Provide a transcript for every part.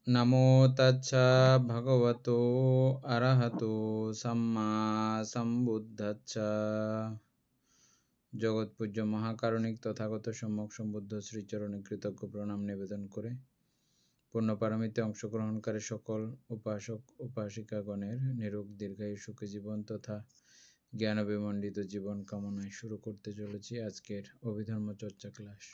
নমো তচ্ছা ভগবতো অরহতো সম্মা সম্বুদ্ধচ্ছা। জগৎপূজ্য মহাকারণিক তথাগত সম্যক সম্বুদ্ধ শ্রীচরণে কৃতজ্ঞ প্রণাম নিবেদন করে পূর্ণপারমিতে অংশগ্রহণকারী সকল উপাসক উপাসিকাগণের নিরোগ দীর্ঘায়ু সুখী জীবন তথা জ্ঞান বিমণ্ডিত জীবন কামনায় শুরু করতে চলেছি আজকের অভিধর্ম চর্চা ক্লাস।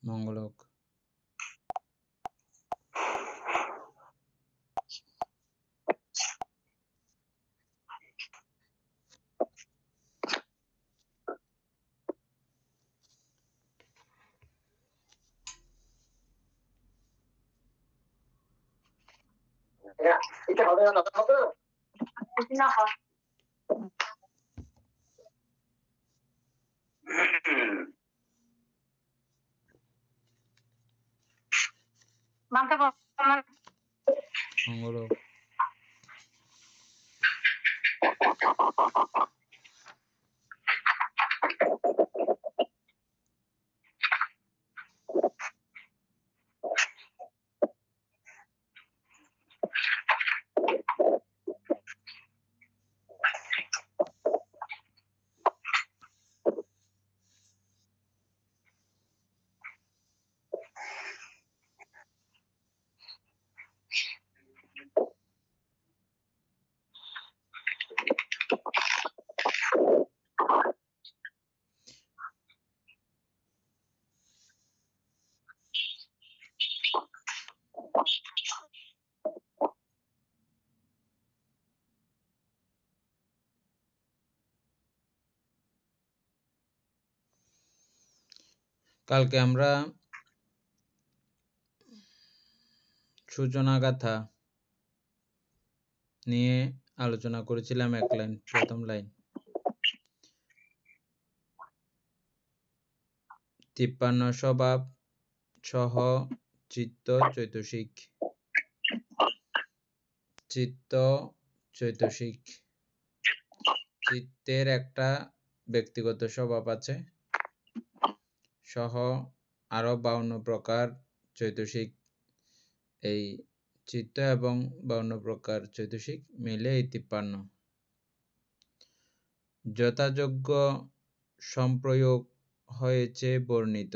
মঙ্গল হোক। মঙ্গল হোক। কালকে আমরা সূচনা গাথা নিয়ে আলোচনা করেছিলাম। এক লাইন, প্রথম লাইন, 53 স্বভাব সহ চিত্ত চৈতসিক। চিত্ত চৈতসিক, চিত্তের একটা ব্যক্তিগত স্বভাব আছে, সহ আরো 52 প্রকার চৈতসিক। এই চিত্ত এবং 52 প্রকার চৈতসিক মিলে এই 53 যথাযোগ্য সম্প্রয়োগ হয়েছে বর্ণিত।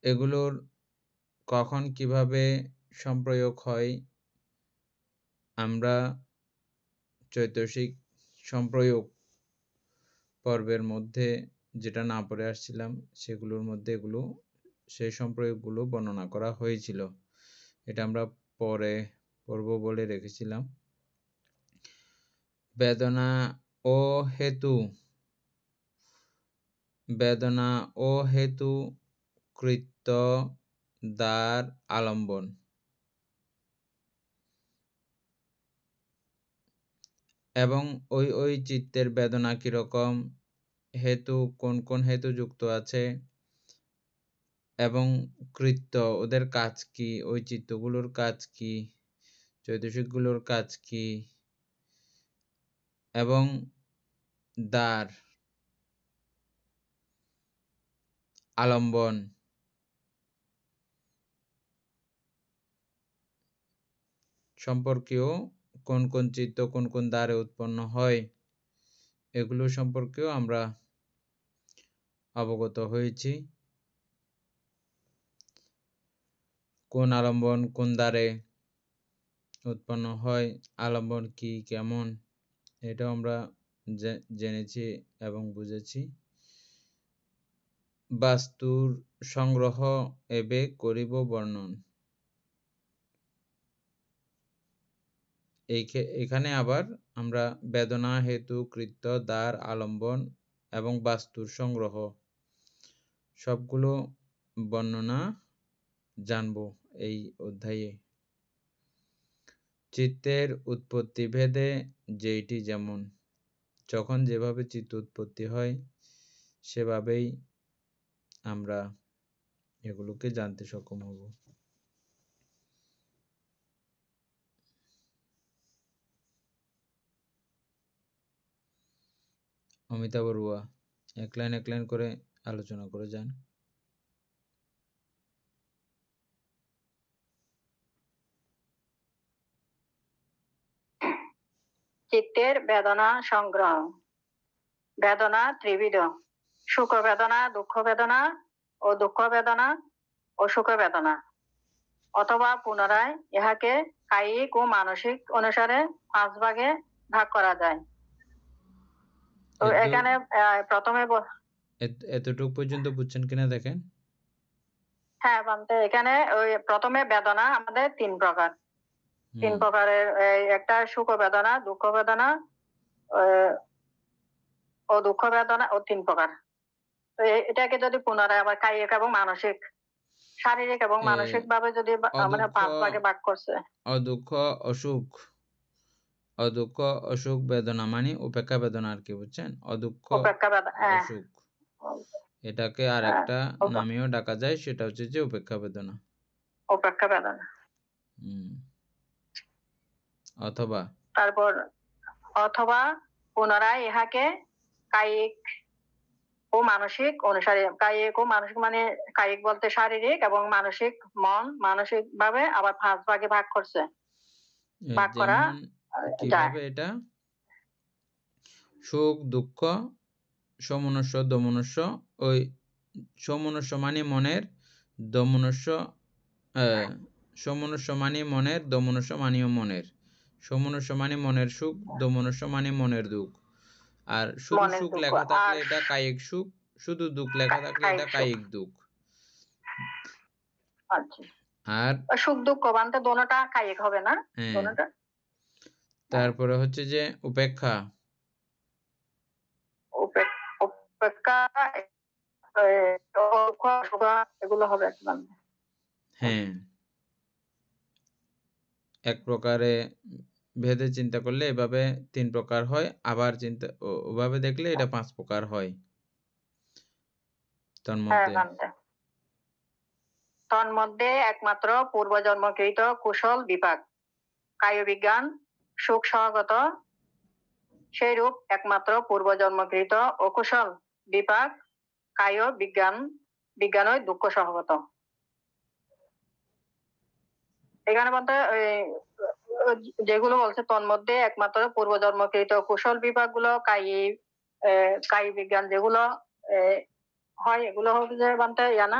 এগুলোর কখন কিভাবে সম্প্রয়োগ হয় আমরা চৈতসিক সম্প্রয়োগ পর্বের মধ্যে যেটা না পড়ে আসছিলাম সেগুলোর মধ্যে সেই সম্প্রয়োগগুলো বর্ণনা করা হয়েছিল। এটা আমরা পরে পড়ব বলে রেখেছিলাম। বেদনা ও হেতু, বেদনা ও হেতু কৃত্য দ্বার আলম্বন। এবং ওই চিত্তের বেদনা কিরকম, হেতু কোন কোন হেতু যুক্ত আছে এবং কৃত্য ওদের কাজ কি, ওই চিত্তগুলোর কাজ কি, চৈতসিকগুলোর কাজ কি, এবং দ্বার আলম্বন সম্পর্কেও, কোন কোন চিত্ত কোন কোন দ্বারে উৎপন্ন হয় এগুলো সম্পর্কেও আমরা অবগত হয়েছি। কোন আলম্বন কোন দ্বারে উৎপন্ন হয়, আলম্বন কি কেমন, এটাও আমরা জেনেছি এবং বুঝেছি। বাস্তুর সংগ্রহ এবে করিব বর্ণন। এখানে আবার আমরা বেদনা, হেতু, কৃত্য, দ্বার, আলম্বন এবং বাস্তুর সংগ্রহ সবগুলো বর্ণনা জানব এই অধ্যায়ে। চিত্তের উৎপত্তি ভেদে যেইটি যেমন, যখন যেভাবে চিত্ত উৎপত্তি হয় সেভাবেই আমরা এগুলোকে জানতে সক্ষম হব। অমিতা বড়ুয়া এক লাইন করে আলোচনা করে যান। চিত্তের বেদনা সংগ্রহ। বেদনা ত্রিবিধ, সুখ বেদনা, দুঃখ বেদনা ও দুঃখ বেদনা ও সুখ বেদনা, অথবা পুনরায় ইহাকে কায়িক ও মানসিক অনুসারে 5 ভাগে ভাগ করা যায়। তো এখানে প্রথমে এতটুকু পর্যন্ত বুঝছেন কিনা দেখেন। হ্যাঁ বান্তে, এখানে ওই প্রথমে বেদনা আমাদের 3 প্রকার। 3 প্রকারের, একটা সুখ বেদনা, দুঃখ বেদনা ও দুঃখ বেদনা ও 3 প্রকার। তো এটাকে যদি পুনরায় আবার কায়িক এবং মানসিক, শারীরিক এবং মানসিক ভাবে যদি মানে 5 ভাগে ভাগ করছে। অদুঃখ অসুখ, অদুঃখ অসুখ বেদনা মানে উপেক্ষা বেদনা আর কি, বুঝছেন? অদুঃখ অসুখ, এটাকে আর একটা নামেও ডাকা যায়, সেটা হচ্ছে যে উপেক্ষা বেদনা। উপেক্ষা বেদনা। অথবা তারপর অথবা পুনরায় ইহাকে কায়িক ও মানসিক অনুসারে, কায়িক ও মানসিক মানে কায়িক বলতে শারীরিক এবং মানসিক মন, মানসিক ভাবে আবার 5 ভাগে ভাগ করছে। ভাগ করা কিভাবে? এটা সুখ দুঃখ সমনস্য দমনস্য, ওই সমনস্য মানে মনের, দমনস্য সমনস্য মানে মনের, দমনস্য মানেও মনের। সমনস্য মানে মনের সুখ, দমনস্য মানে মনের দুঃখ। আর শুধু সুখ লেখা থাকলে এটা কায়িক সুখ, শুধু দুঃখ লেখা থাকলে এটা কায়িক দুঃখ। আচ্ছা, আর সুখ দুঃখ বানতে দোনোটা কায়িক হবে না? দোনোটা। তারপরে হচ্ছে যে উপেক্ষা। উপেক্ষা এগুলো হবে একদম। হ্যাঁ, এক প্রকারে ভেদে চিন্তা করলে এভাবে 3 প্রকার হয়, আবার চিন্তা ওভাবে দেখলে এটা 5 প্রকার হয়। তন্মধ্যে একমাত্র পূর্বজন্মকৃত কুশল বিপাক কায় বিজ্ঞান সুখ সহগত, সেইরূপ একমাত্র পূর্বজন্মকৃত অকুশল বিপাক কায় বিজ্ঞানই দুঃখ সহগত। এখানে বলতে যেগুলো বলছে তন্মধ্যে একমাত্র পূর্বজন্মকৃত কুশল বিভাগ গুলো কায়ী বিজ্ঞান যেগুলো হয়, এগুলো হবে যে বানতে জানা,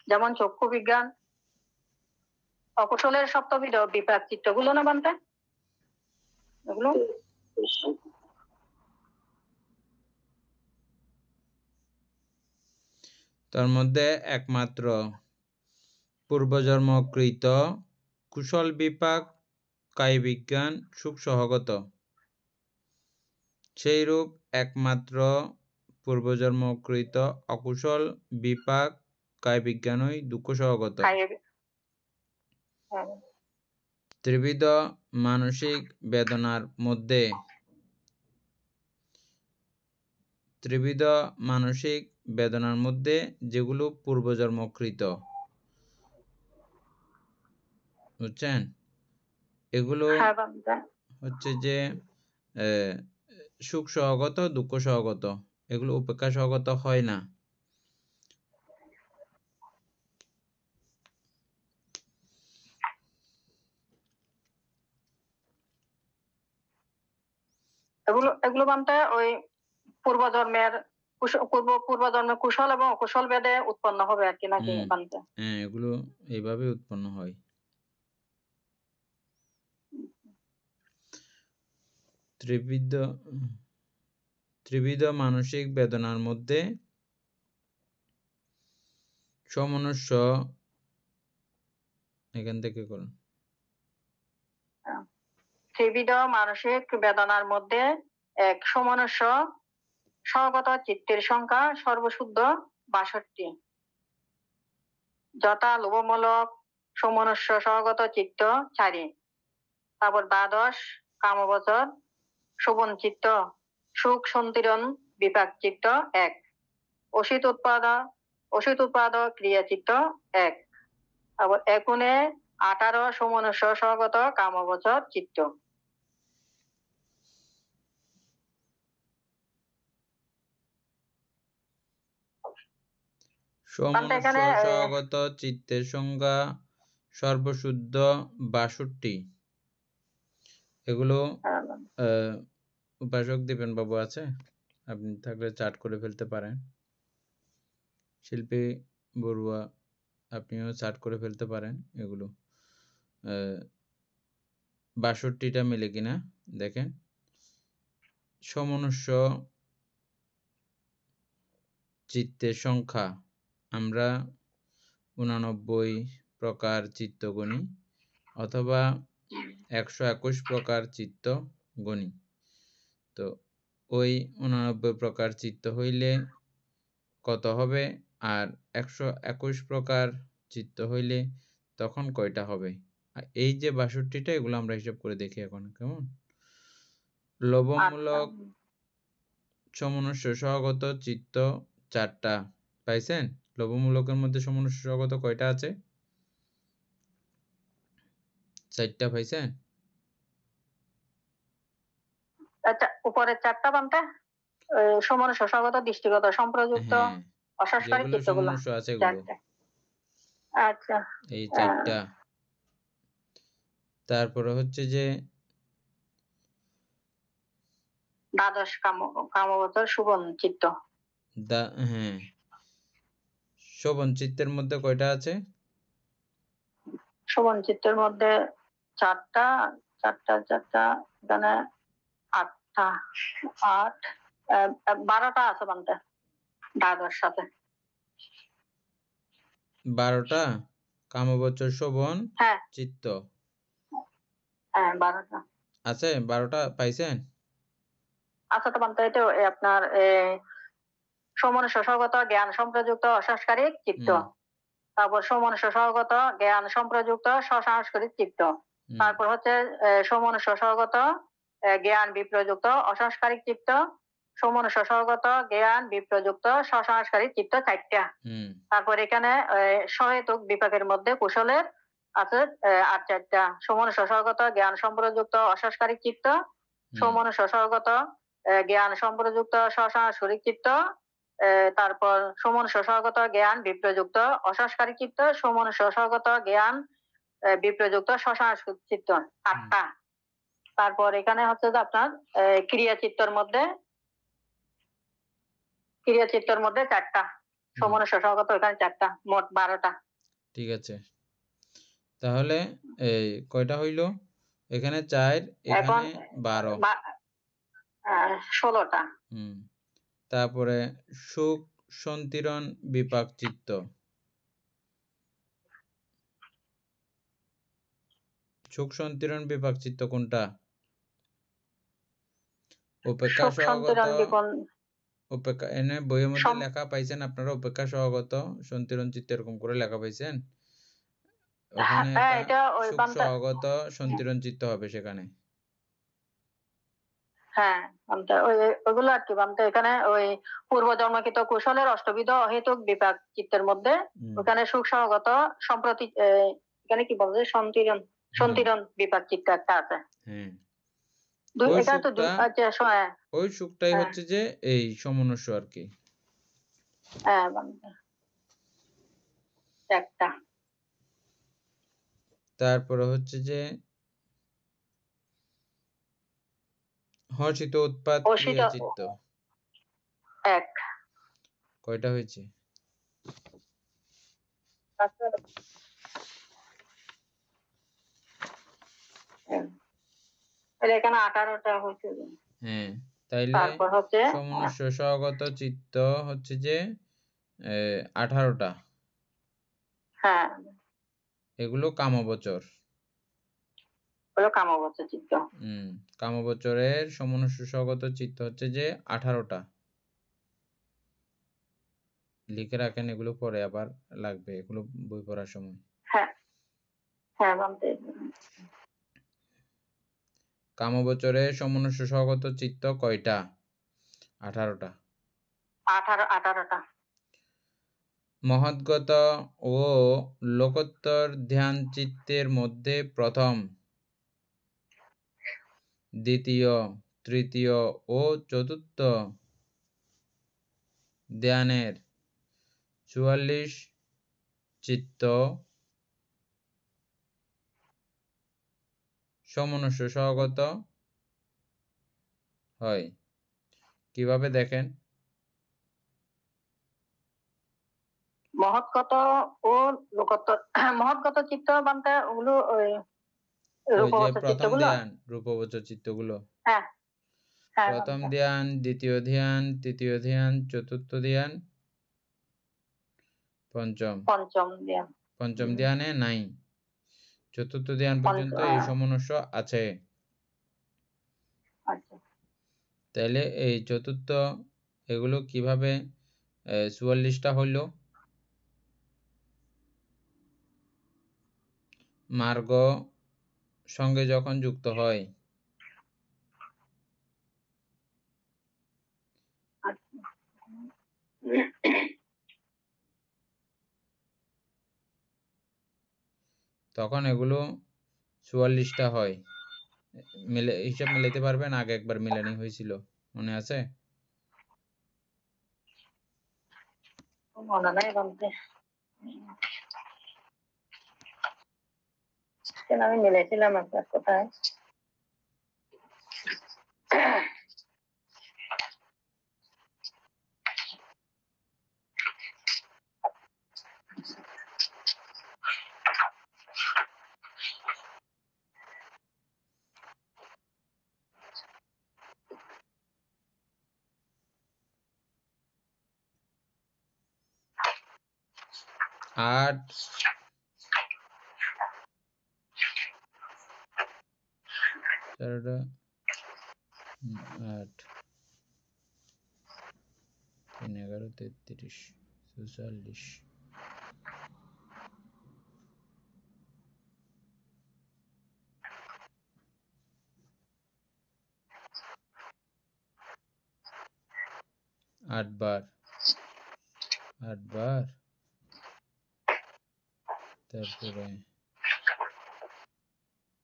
যেমন চক্ষু বিজ্ঞান, অকুশলের সপ্তবিধ বিপাক চিত্রগুলো না বানতে, এগুলো তার মধ্যে একমাত্র পূর্বজন্মকৃত কুশল বিপাক কায়ী বিজ্ঞান সুখ সহগত, সেইরূপ একমাত্র পূর্বজন্মকৃত অকুশল বিপাক কায় বিজ্ঞানই দুঃখ সহগত। ত্রিবিধ মানসিক বেদনার মধ্যে যেগুলো পূর্বজন্মকৃত, বুঝছেন, এগুলো হচ্ছে যে সুখ সহগত, দুঃখ সহগত, এগুলো উপেক্ষা সহগত হয় না। এগুলো বানতে ওই পূর্বজন্মের কুশল এবং অকুশল ভেদে উৎপন্ন হবে আর কি, নাকি বানতে? হ্যাঁ, এগুলো এইভাবে উৎপন্ন হয়। ত্রিবিধ ত্রিবিধ মানসিক বেদনার মধ্যে সমনুষ্য এখান থেকে করুন। ত্রিবিধ মানসিক বেদনার মধ্যে এক সমনুষ্য স্বগত চিত্তের সংখ্যা সর্বশুদ্ধ ৬২। যথা লোভমূলক সমনুষ্য স্বগত চিত্ত ৪। তারপর দ্বাদশ কামবচর শোভন চিত্ত সুখ সন্তিরণ বিপাক চিত্ত ১। অসিত উৎপাদ ক্রিয়া চিত্ত ১। তারপর একুনে ১৮ সমনুষ্য স্বগত কামবচর চিত্ত। সমনুষ্য স্বগত চিত্তের সংজ্ঞা সর্বশুদ্ধ ৬২। এগুলো উপাসক দীপেন বাবু আছে, আপনি থাকলে চার্ট করে ফেলতে পারেন। শিল্পী বড়ুয়া আপনিও চার্ট করে ফেলতে পারেন। এগুলো ৬২টা মিলে কিনা দেখেন। সমনুষ্য চিত্তের সংখ্যা আমরা ৮৯ প্রকার চিত্ত গণি অথবা ১২১ প্রকার চিত্ত গণি। তো ওই ৮৯ প্রকার চিত্ত হইলে কত হবে, আর ১২১ প্রকার চিত্ত হইলে তখন কয়টা হবে। এই যে ৬২টা, এগুলো আমরা হিসাব করে দেখি এখন। কেমন? লোভমূলক সমনুষ্য সহগত চিত্ত ৪টা পাইছেন? লোভমূলকের মধ্যে সমনুষ্য সহগত কয়টা আছে? ৪টা পাইছেন? আচ্ছা, উপরের ৪টা বানতে সমনুষ্য স্বগত দৃষ্টিগত সম্প্রযুক্ত অসংস্কারিক চিত্তগুলো সমনুষ্য আছে এগুলো। আচ্ছা, এই ৪টা। তারপরে হচ্ছে যে দ্বাদশ কামবচর শোভন চিত্ত। হ্যাঁ, শোভন চিত্তের মধ্যে কয়টা আছে? শোভন চিত্তের মধ্যে ৪টা এখানে ৮টা ৮ ১২টা আছে বানতে দ্বাদশ সাথে। ১২টা কামবচর শোভন চিত্ত। হ্যাঁ, ১২টা আছে। ১২টা পাইছেন? আচ্ছা, তো বানতে এটা আপনার সমনুষ্য স্বগত জ্ঞান সম্প্রযুক্ত অসংস্কারিক চিত্ত। তারপর সমনুষ্য স্বগত জ্ঞান সম্প্রযুক্ত স্বসাংস্কৃতিক চিত্ত। তারপর হচ্ছে সমনুষ্য স্বগত জ্ঞান বিপ্রযুক্ত অসংস্কারিক চিত্ত। সমনুষ্য স্বগত জ্ঞান বিপ্রযুক্ত স্বসাংস্কারিক চিত্ত ৪টা। তারপর এখানে সহেতুক বিপাকের মধ্যে কুশলের আছে ৮-৪টা। সমনুষ্য স্বগত জ্ঞান সম্প্রযুক্ত অসংস্কারিক চিত্ত, সমনুষ্য স্বগত জ্ঞান সম্প্রযুক্ত স্বসাংস্কৃতিক চিত্ত, তারপর সমনুষ্য স্বগত জ্ঞান বিপ্রযুক্ত অসংস্কারিক চিত্ত, সমনুষ্য স্বগত জ্ঞান বিপ্রযুক্ত স্বসাংস্কৃতিক চিত্ত ৮টা। তারপর এখানে হচ্ছে যে আপনার ক্রিয়া চিত্তর মধ্যে ৪টা। সমনুষ্য স্বগত এখানে ৪টা, মোট ১২টা। ঠিক আছে, তাহলে এই কয়টা হইল? এখানে ৪, এখানে ১২, ১৬টা। তারপরে সুখ সন্তিরণ বিপাক চিত্ত। সুখ সন্তিরণ বিপাক চিত্ত কোনটা? উপেক্ষা সহগত, উপেক্ষা এনে বইয়ের মধ্যে লেখা পাইছেন আপনারা? উপেক্ষা সহগত সন্তিরণ চিত্ত এরকম করে লেখা পাইছেন? ওখানে সুখ সহগত সন্তিরণ চিত্ত হবে সেখানে। হ্যাঁ, ওইগুলো আর কি বানতে এখানে ওই পূর্বজন্মকৃত কুশলের অষ্টবিধ অহেতুক বিপাক চিত্তের মধ্যে ওখানে সুখ সহগত সম্প্রতি এখানে কি বলছে সন্তিরণ বিপাক চিত্ত একটা আছে। ওই সুখটাই হচ্ছে যে এই সমনুষ্য আর কি। হ্যাঁ, একটা। তারপরে হচ্ছে যে হর্ষিত উৎপাত ক্রিয়া চিত্ত ১। কয়টা হয়েছে? এখানে ১৮টা হয়েছে। হ্যাঁ, তাইলে তারপর হচ্ছে সমনুষ্য সহগত চিত্ত হচ্ছে যে 18টা, হ্যাঁ এগুলো কামবচর। হলো কামবচর চিত্ত। কামবচরের সমনুষ্য সহগত চিত্ত হচ্ছে যে 18টা। লিখে রাখেন, এগুলো পরে আবার লাগবে, এগুলো বই পড়ার সময়। হ্যাঁ হ্যাঁ বলতে কামবচরের সমনুষ্য সহগত চিত্ত কয়টা? 18টা। 18টা। মহৎগত ও লোকোত্তর ধ্যান চিত্তের মধ্যে প্রথম, দ্বিতীয়, তৃতীয় ও চতুর্থ ধ্যানের 44 চিত্ত সমনুষ্য সহগত হয়। কিভাবে দেখেন? মহৎগত ও লোকোত্তর। মহৎগত চিত্ত বলতে ওগুলো ওই ওই যে রূপবচর প্রথম চিত্তগুলো। ধ্যান, রূপবচর চিত্তগুলো। হ্যাঁ হ্যাঁ প্রথম বলতে। ধ্যান, দ্বিতীয় ধ্যান, তৃতীয় ধ্যান, চতুর্থ ধ্যান, পঞ্চম। পঞ্চম ধ্যান। পঞ্চম ধ্যানে নাই, চতুর্থ ধ্যান পর্যন্ত এই সমনুষ্য আছে। আচ্ছা তাইলে এই চতুর্থ, এগুলো কিভাবে 44টা হইল? মার্গ সঙ্গে যখন যুক্ত হয়, তখন এগুলো 44টা হয়। হিসাব মিলাইতে পারবেন? আগে একবার মিলানি হয়েছিল, মনে আছে? মনে নাই বলতে। আমি মিলেছিলাম একটা কোথায়। আট, 8, 3, 11, 33, 44। আটবার, তারপরে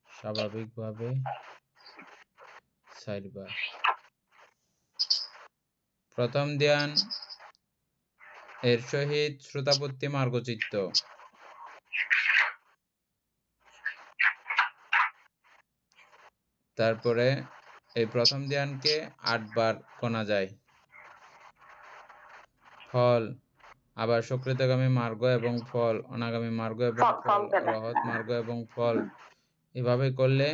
স্বাভাবিকভাবে 4বার। প্রথম ধ্যান এর সহিত শ্রোতাপত্তি মার্গচিত্ত, তারপরে এই প্রথম ধ্যানকে 8বার গোনা যায়। ফল আবার সকৃতগামী মার্গ এবং ফল, অনাগামী মার্গ এবং ফল, রহৎ মার্গ এবং ফল, এভাবে করলে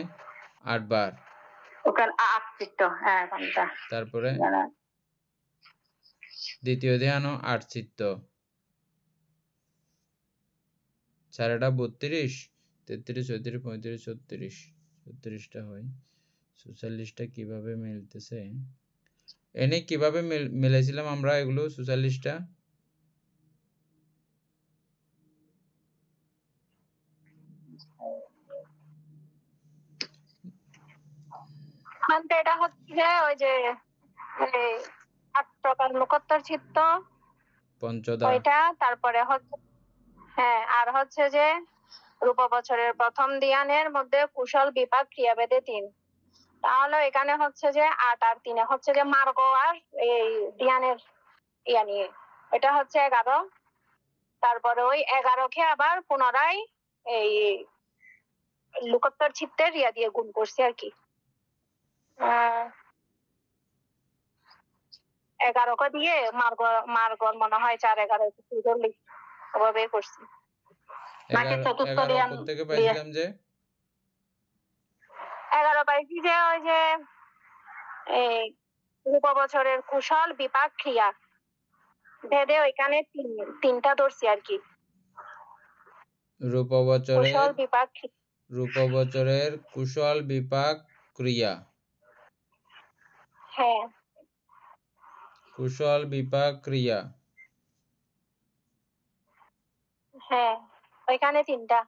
8বার। ওখানে 8 চিত্ত। হ্যাঁ তারপরে দ্বিতীয় ধ্যানও 8 চিত্ত, 4টা 32, 33, 34, 35, 36, 36টা হয়। 44টা কিভাবে মিলতেছে? এনে কিভাবে মিলাইছিলাম আমরা এগুলো 44টা? এটা হচ্ছে ওই যে 8 প্রকার লোকোত্তর চিত্ত পঞ্চদা, ওইটা। তারপরে হচ্ছে হ্যাঁ, আর হচ্ছে যে রূপবচরের প্রথম ধ্যানের মধ্যে কুশল বিপাক ক্রিয়াভেদে 3। তাহলে এখানে হচ্ছে যে 8 আর 3 হচ্ছে যে মার্গ আর এই ধ্যানের ইয়া নিয়ে, এটা হচ্ছে 11। তারপরে ওই 11কে আবার পুনরায় এই লোকোত্তর চিত্তের ইয়া দিয়ে গুণ করছি আর কি। 11কে দিয়ে মার্গ মনে হয় 4, 11 ধরলি ওভাবে করছি। নাকি চতুর্থ 11 ধ্যান থেকে দিয়ে পাইছিলাম যে 11 পাইছি যে ওই যে এই রূপবচরের কুশল বিপাক ক্রিয়া ভেদে ওইখানে তিনটা ধরছি আর কি। কুশল বিপাক রূপবচরের কুশল বিপাক ক্রিয়া। হ্যাঁ, কুশল বিপাক ক্রিয়া। হ্যাঁ, ওইখানে তিনটা।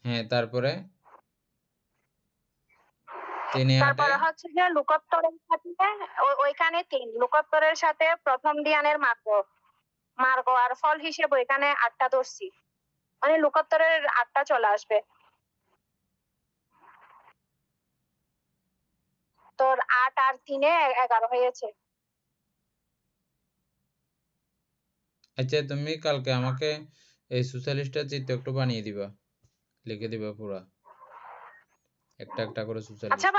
হ্যাঁ, তারপরে তারপরে হচ্ছে যে লোকোত্তরের সাথে ওইখানে লোকোত্তরের সাথে প্রথম ধ্যানের মার্গ আর ফল হিসেবে ওইখানে 8টা ধরছি, মানে লোকোত্তরের 8টা চলে আসবে। তোর 8 আর 3-এ 11 হয়েছে। আচ্ছা, তুমি কালকে আমাকে এই সোশ্যালিস্টের চিত্র একটু বানিয়ে দিবা, লিখে দিবা পুরা একটা একটা করে সোশ্যালিস্ট। আচ্ছা,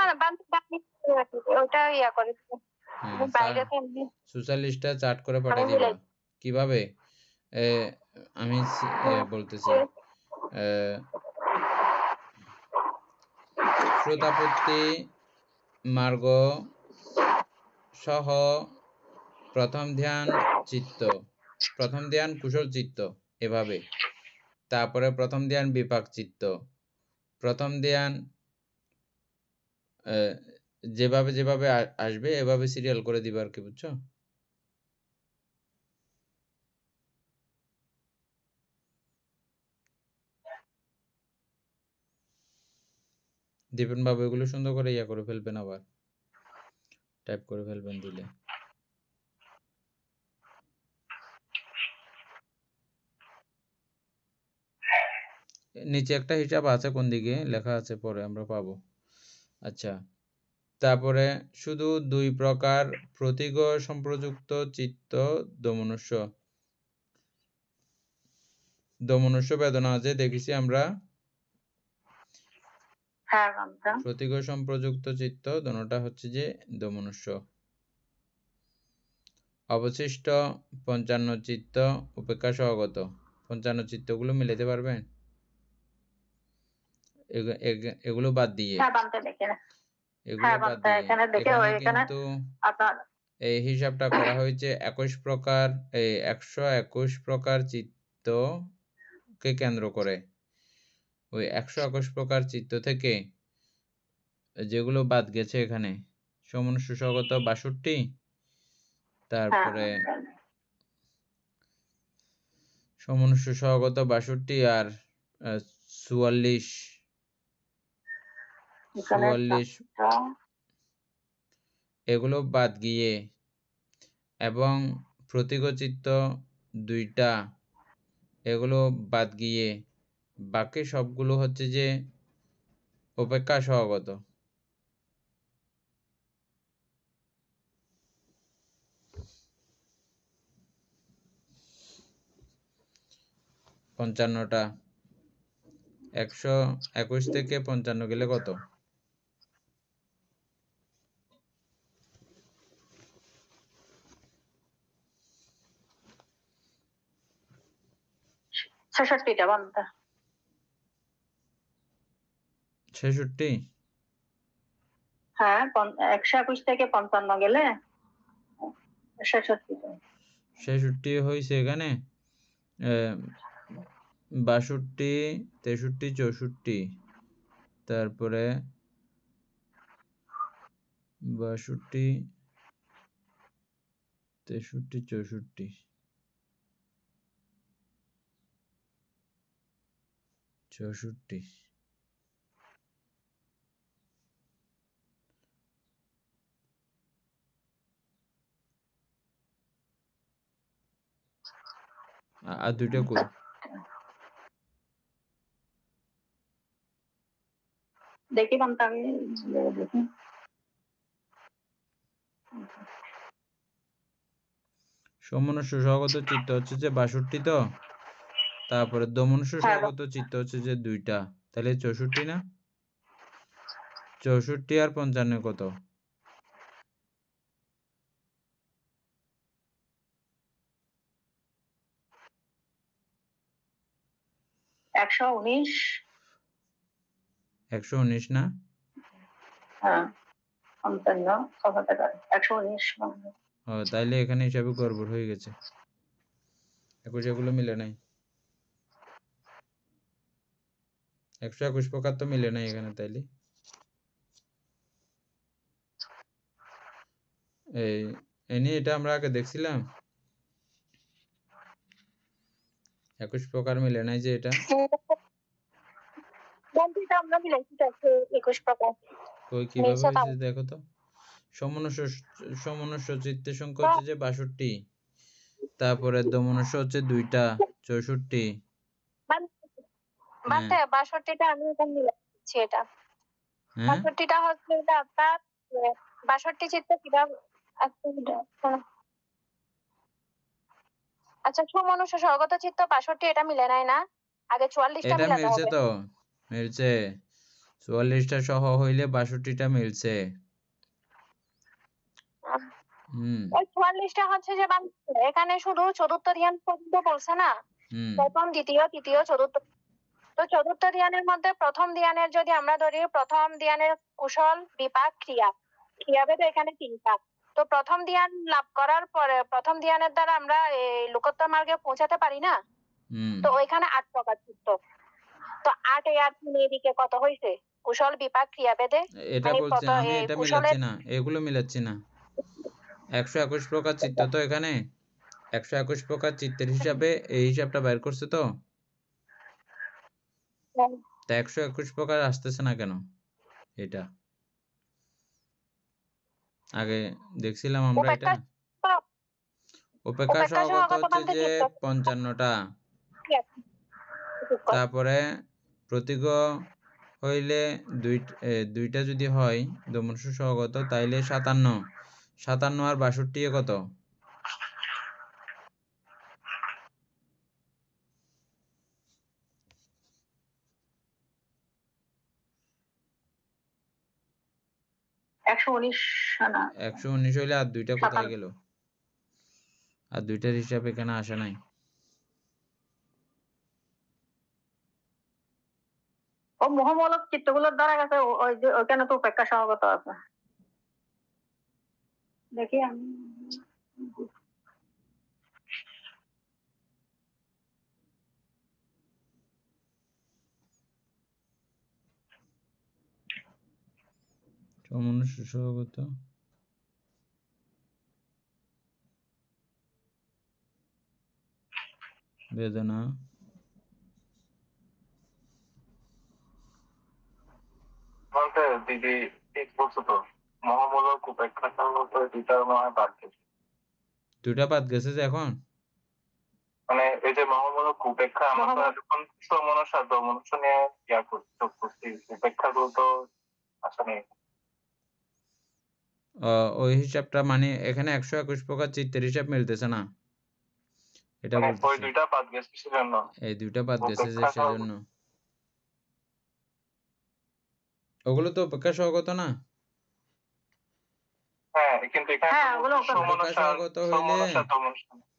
ওটা ইয়া করে বাইরে সোশ্যালিস্টটা চার্ট করে পাঠিয়ে দিবা। কিভাবে? আমি বলতেছি, শ্রোতাপত্তি মার্গ সহ প্রথম ধ্যান চিত্ত, প্রথম ধ্যান কুশল চিত্ত, এভাবে। তারপরে প্রথম ধ্যান বিপাক চিত্ত, প্রথম ধ্যান যেভাবে যেভাবে আসবে এভাবে সিরিয়াল করে দিবা আর কি, বুঝছো? দিবেন বাবু, এগুলো সুন্দর করে ইয়া করে ফেলবেন, আবার টাইপ করে ফেলবেন দিলে। নিচে একটা হিসাব আছে, কোন দিকে লেখা আছে পরে আমরা পাবো। আচ্ছা, তারপরে শুধু 2 প্রকার প্রতীক সম্প্রযুক্ত চিত্ত দমনুষ্য। দমনুষ্য বেদনা আছে দেখেছি আমরা। প্রতীক সম্প্রযুক্ত চিত্ত দোনোটা হচ্ছে যে দমনুষ্য। অবশিষ্ট 55 চিত্ত উপেক্ষা সহগত। 55 চিত্তগুলো মিলাতে পারবেন? এগুলো বাদ দিয়ে, এগুলো বাদ দিয়ে এখানে কিন্তু এই হিসাবটা করা হয়েছে 21 প্রকার, 121 প্রকার চিত্তকে কেন্দ্র করে। ওই 121 প্রকার চিত্ত থেকে যেগুলো বাদ গেছে এখানে সমনুষ্য সহগত 62, তারপরে সমনুষ্য সহগত 62 আর 44 এগুলো বাদ গিয়ে, এবং প্রতীকচিত্ত 2টা এগুলো বাদ গিয়ে বাকি সবগুলো হচ্ছে যে উপেক্ষা সহগত। পঞ্চান্নটা 121 থেকে 55 গেলে কত? 66টা বান্দা। 66? হ্যাঁ, 121 থেকে 55 গেলে 66 হয়েছে এখানে। 62, 63, 64, তারপরে 62, 63, 64, 64, আর 2টা কই? দেখি বান্দা, আমি দেখি। সমনুষ্য সহগত চিত্ত হচ্ছে যে 62, তো তারপরে দমনুষ্য সহগত চিত্ত হচ্ছে যে 2টা, তাহলে 64 না? 64 আর 55 কত? 119 119 না? হ্যাঁ 55 119 ও তাইলে এখানে হিসাবে গড়বড় হয়ে গেছে, 21 এগুলো মিলে নাই, 121 প্রকার তো মিলে নাই এখানে। তাইলে এটা আমরা আগে দেখছিলাম, 21 প্রকার মিলে নাই যে এটা। আমরা মিলাইছি 21 প্রকার। কই কিভাবে হয়েছে দেখো তো। সমনুষ্য চিত্তের সংখ্যা হচ্ছে যে 62, তারপরে দমনুষ্য হচ্ছে 2টা 64। বাতে 62টা আমি এখানে মিলাচ্ছি, এটা 62টা হচ্ছে এটা আপনার 62 চিত্ত কিভাবে। আচ্ছা সমনুষ্য স্বর্গত চিত্ত 62 এটা মিলে নাই না, আগে 44টা এটা মিলাতে মিলছে হবে। তো, মিলছে 44টা সহ হইলে 62টা মিলছে। ওই 44টা হচ্ছে যে এখানে শুধু চতুর্থ ধ্যান পর্যন্ত বলছে না, প্রথম দ্বিতীয় তৃতীয় চতুর্থ। তো চতুর্থ ধ্যানের মধ্যে প্রথম ধ্যানের যদি আমরা ধরি, প্রথম ধ্যানের কুশল বিপাক ক্রিয়া, ক্রিয়াভেদ এখানে 3টা। তো প্রথম ধ্যান লাভ করার পরে প্রথম ধ্যানের দ্বারা আমরা এই লোকোত্তর মার্গে পৌঁছাতে পারি না, তো ওইখানে 8 প্রকার চিত্ত। তো 8 এ 8 এদিকে কত হইছে কুশল বিপাক ক্রিয়াভেদে। এটা বলছি আমি, এটা মিলাচ্ছি না, এগুলো মিলাচ্ছি না। 121 প্রকার চিত্ত তো এখানে, 121 প্রকার চিত্তের হিসাবে এই হিসাবটা বের করছে তো। তা 121 প্রকার আসতেছে না কেন? এটা আগে দেখছিলাম আমরা এটা। উপেক্ষা সহগত হচ্ছে যে 55টা, তারপরে প্রতীক হইলে দুইটা যদি হয় দমনস্য সহগত তাইলে 57, 57 আর 62 কত? একশো উনিশ না 119 হইলে আর দুইটা কোথায় গেল? আর দুইটার হিসাব এখানে আসে নাই। ও মোহমূলক চিত্তগুলোর দ্বারা গেছে, ওই যে ওইখানে তো উপেক্ষা সহগত আছে। দেখি আমি সমনুষ্য সহগত বেদনা বলতে দিদি ঠিক বলছো তো, মহামূলক উপেক্ষা সহগত দুইটার মনে হয় বাদ গেছে। দুইটা বাদ গেছে যে এখন? মানে এই যে মহামূলক উপেক্ষা, আমরা যখন মনুষ্য মনুষ্য নিয়ে করছি, উপেক্ষা গুলো তো আসলে ওই হিসাবটা মানে এখানে 121 প্রকার চিত্তের হিসাব মিলতেছে না, এটা ওই বলতেছে। দুইটা বাদ গেছে সেজন্য, এই দুইটা বাদ গেছে যে সেজন্য। ওগুলো তো উপেক্ষা সহগত না।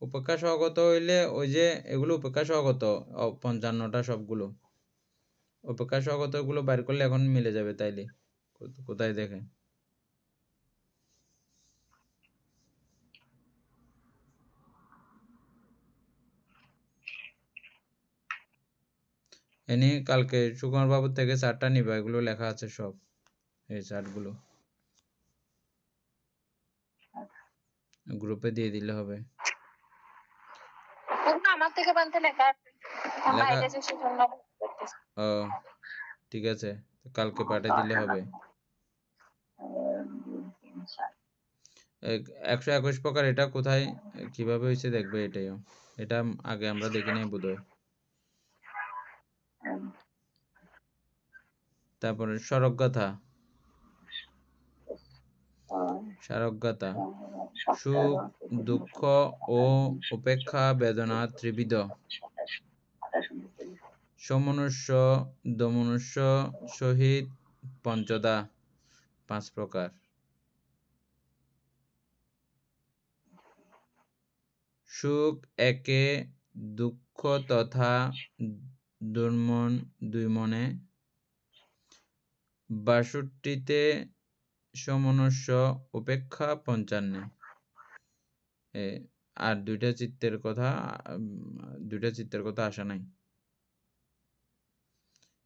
উপেক্ষা সহগত হইলে ওই যে এগুলো উপেক্ষা সহগত 55টা সবগুলো উপেক্ষা সহগত গুলো বাইর করলে এখন মিলে যাবে। তাইলে কোথায় দেখে এনে কালকে সুকুমার বাবুর থেকে চার্টটা নিবা, এগুলো লেখা আছে সব, এই চার্টগুলো গ্রুপে দিয়ে দিলে হবে। আমার থেকে বানতে লেখা ও ঠিক আছে, কালকে পাঠিয়ে দিলে হবে। 121 প্রকার এটা কোথায় কিভাবে হয়েছে দেখবে, এটাইও এটা আগে আমরা দেখি নাই বোধহয়। তারপরে সরগগাথা, সারগগাথা সুখ দুঃখ ও উপেক্ষা বেদনা ত্রিবিধ, সমনুষ্য দমনুষ্য সহিত পঞ্চদা 5 প্রকার, সুখ একে দুঃখ তথা দুর্মন 2 মনে, 62তে সমনস্য উপেক্ষা 55। আর 2টা চিত্তের কথা আসা নাই।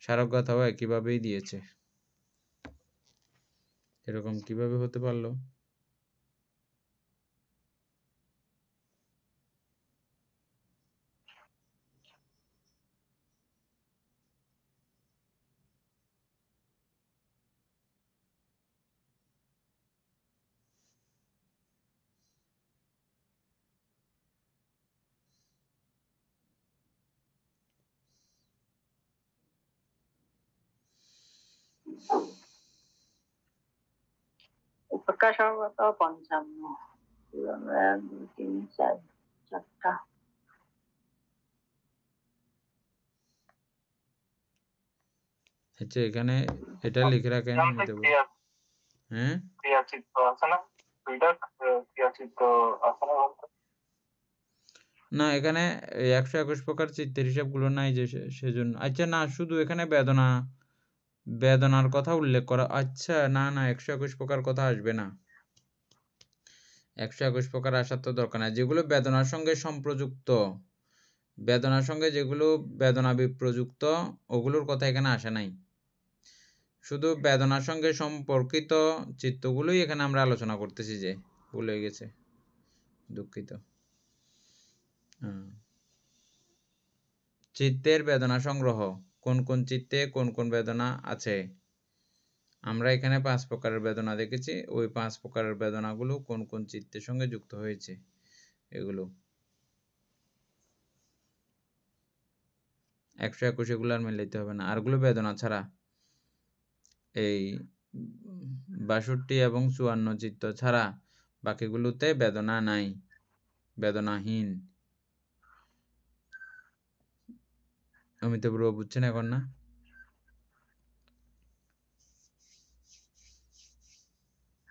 স্মারক গাথাও একইভাবেই দিয়েছে। এরকম কিভাবে হতে পারলো? উপেক্ষা সহগত 55। 1 2 3 4 4টা। আচ্ছা, এখানে এটা লিখে রাখেন। হ্যাঁ, ক্রিয়াচিত্ত আছে না? 2টা ক্রিয়াচিত্ত আছে না? না, এখানে 121 প্রকার চিত্তের হিসাবগুলো নাই যে সেজন্য। আচ্ছা, না, শুধু এখানে বেদনার কথা উল্লেখ করা। আচ্ছা, না 121 প্রকার কথা আসবে না। 121 প্রকার আসার তো দরকার নাই। যেগুলো বেদনার সঙ্গে সম্প্রযুক্ত, বেদনার সঙ্গে যেগুলো বেদনা বিপ্রযুক্ত, ওগুলোর কথা এখানে আসে নাই। শুধু বেদনার সঙ্গে সম্পর্কিত চিত্তগুলোই এখানে আমরা আলোচনা করতেছি। যে ভুল হয়ে গেছে, দুঃখিত। চিত্তের বেদনা সংগ্রহ, কোন কোন চিত্তে কোন কোন বেদনা আছে। আমরা এখানে 5 প্রকারের বেদনা দেখেছি। ওই 5 প্রকারের বেদনাগুলো কোন কোন চিত্তের সঙ্গে যুক্ত হয়েছে, এগুলো 121 এগুলো আর মিলাইতে হবে না। আরগুলো বেদনা ছাড়া। এই 62 এবং 54 চিত্ত ছাড়া বাকিগুলোতে বেদনা নাই, বেদনাহীন। অমিতাভ ব্রো বুঝছেন এখন না?